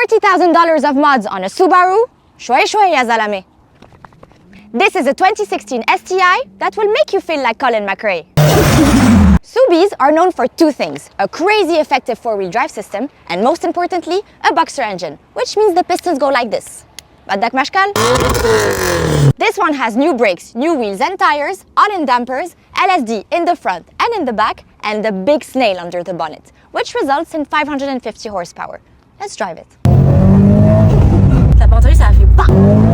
$40,000 of mods on a Subaru? Shway shway ya zalame. This is a 2016 STI that will make you feel like Colin McRae. Subis are known for two things, a crazy effective four-wheel drive system, and most importantly, a boxer engine, which means the pistons go like this. Baddak mashkal? This one has new brakes, new wheels and tires, all-in dampers, LSD in the front and in the back, and the big snail under the bonnet, which results in 550 horsepower. Let's drive it. T'as pas entendu, ça a fait BAM!